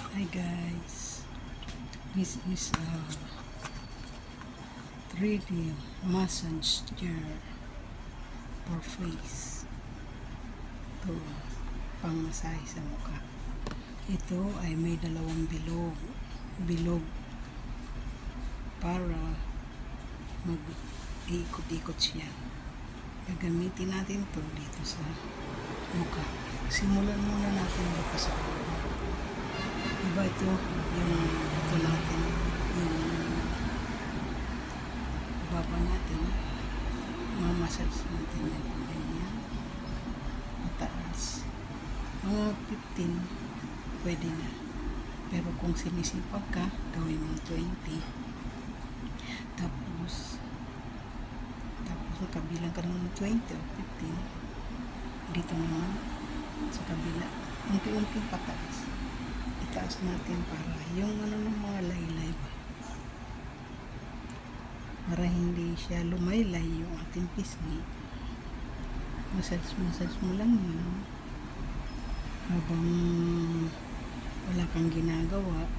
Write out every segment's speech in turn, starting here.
Hi guys, this is a 3D massage chair for face. Ito, pang masahe sa mukha. Ito ay may dalawang bilog para mag-iikot-ikot siya. Gagamitin natin to dito sa mukha. Simulan muna natin dito sa mukha. Diba ito natin, yung baba natin, mamassage natin yan po ganyan, pataas. Mga 15, pwede na. Pero kung sinisipag ka, gawin mo 20. Tapos kabilang ka ng 20 o 15. Dito naman, sa kabila, unti-unting pataas. Itaas natin para yung ng mga laylay ba, para hindi siya lumaylay yung ating pisngi. Massage mo lang yan habang wala kang ginagawa.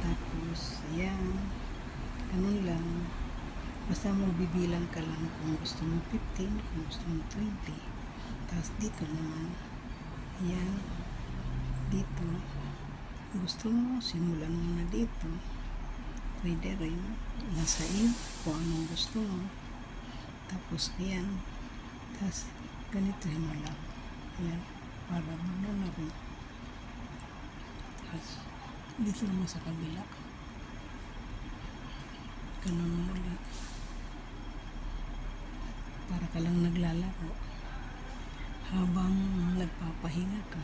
Tapos ayan, ganun lang, basta magbibilang ka lang kung gusto mo 15, kung gusto mo 20. Tapos dito naman, ayan, dito gusto mo, simulan mo na dito. Pwede rin. Nasa iyo kung anong gusto mo. Tapos, ayan. Tapos, ganito mo lang. Ayan. Para ano na rin. Tapos, dito naman sa kabila. Ganun mo ulit. Para ka lang naglalaro. Habang nagpapahinga ka,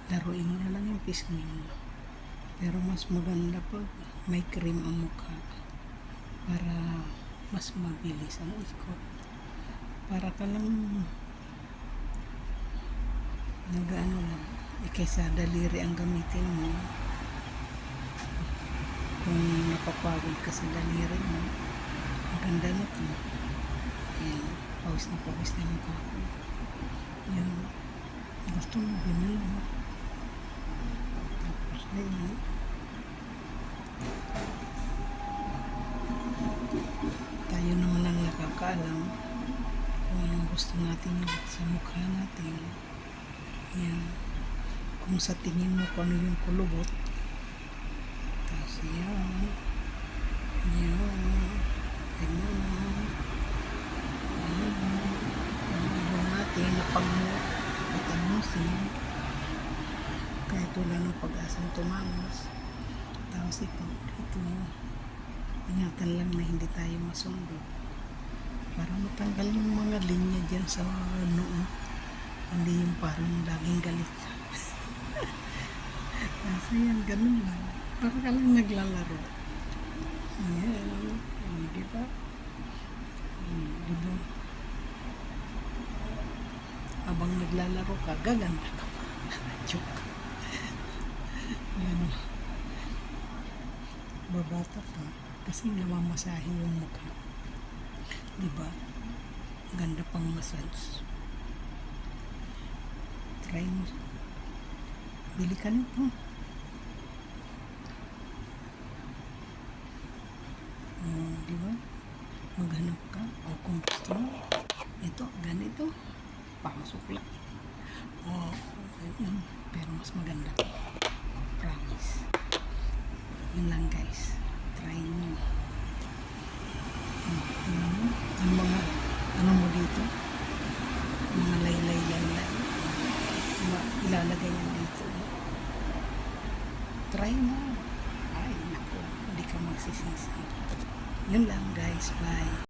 laruin mo na lang yung pisngi mo. Pero mas maganda pag may cream ang mukha para mas mabilis ang ikot. Para ka lang nag-ano lang, kaysa daliri ang gamitin mo. Kung napapagod ka sa daliri mo, maganda na ito. Ayan, pawis na yung mukha ko. Ayan, gusto mo ganun mo. Ayan. Tayo naman ang nakakaalam kung anong gusto natin sa mukha natin. Ayan. Kung sa tingin mo kung ano yung kulubot. Tapos yan. Yan. Ganyan. Ayan. Ang ilong natin na pag-patamusin. Kahit wala ng pag-asang tumamos. Tapos ito, ingatan lang na hindi tayo masundot para matanggal yung mga linya dyan sa noo. Hindi yung parang laging galit. Kasi yan, ganun lang. Para ka lang naglalaro. Ayan. Diba? Diba? Habang naglalaro ka, gaganda ka pa. Joke. Ayan. Babata pa kasi namamasahe yung mukha. Diba? Ganda pang massage. Try mo. Bili ka nito. Diba? Maghanap ka. O kung gusto mo, ito, ganito. Pasok lang. Pero mas maganda. Promise. Yun lang guys. Try nyo. Ang mga ano mo dito, mga laylay ilalagay yan dito. Try mo. Ay naku, hindi ka magsisisi. Yun lang guys. Bye.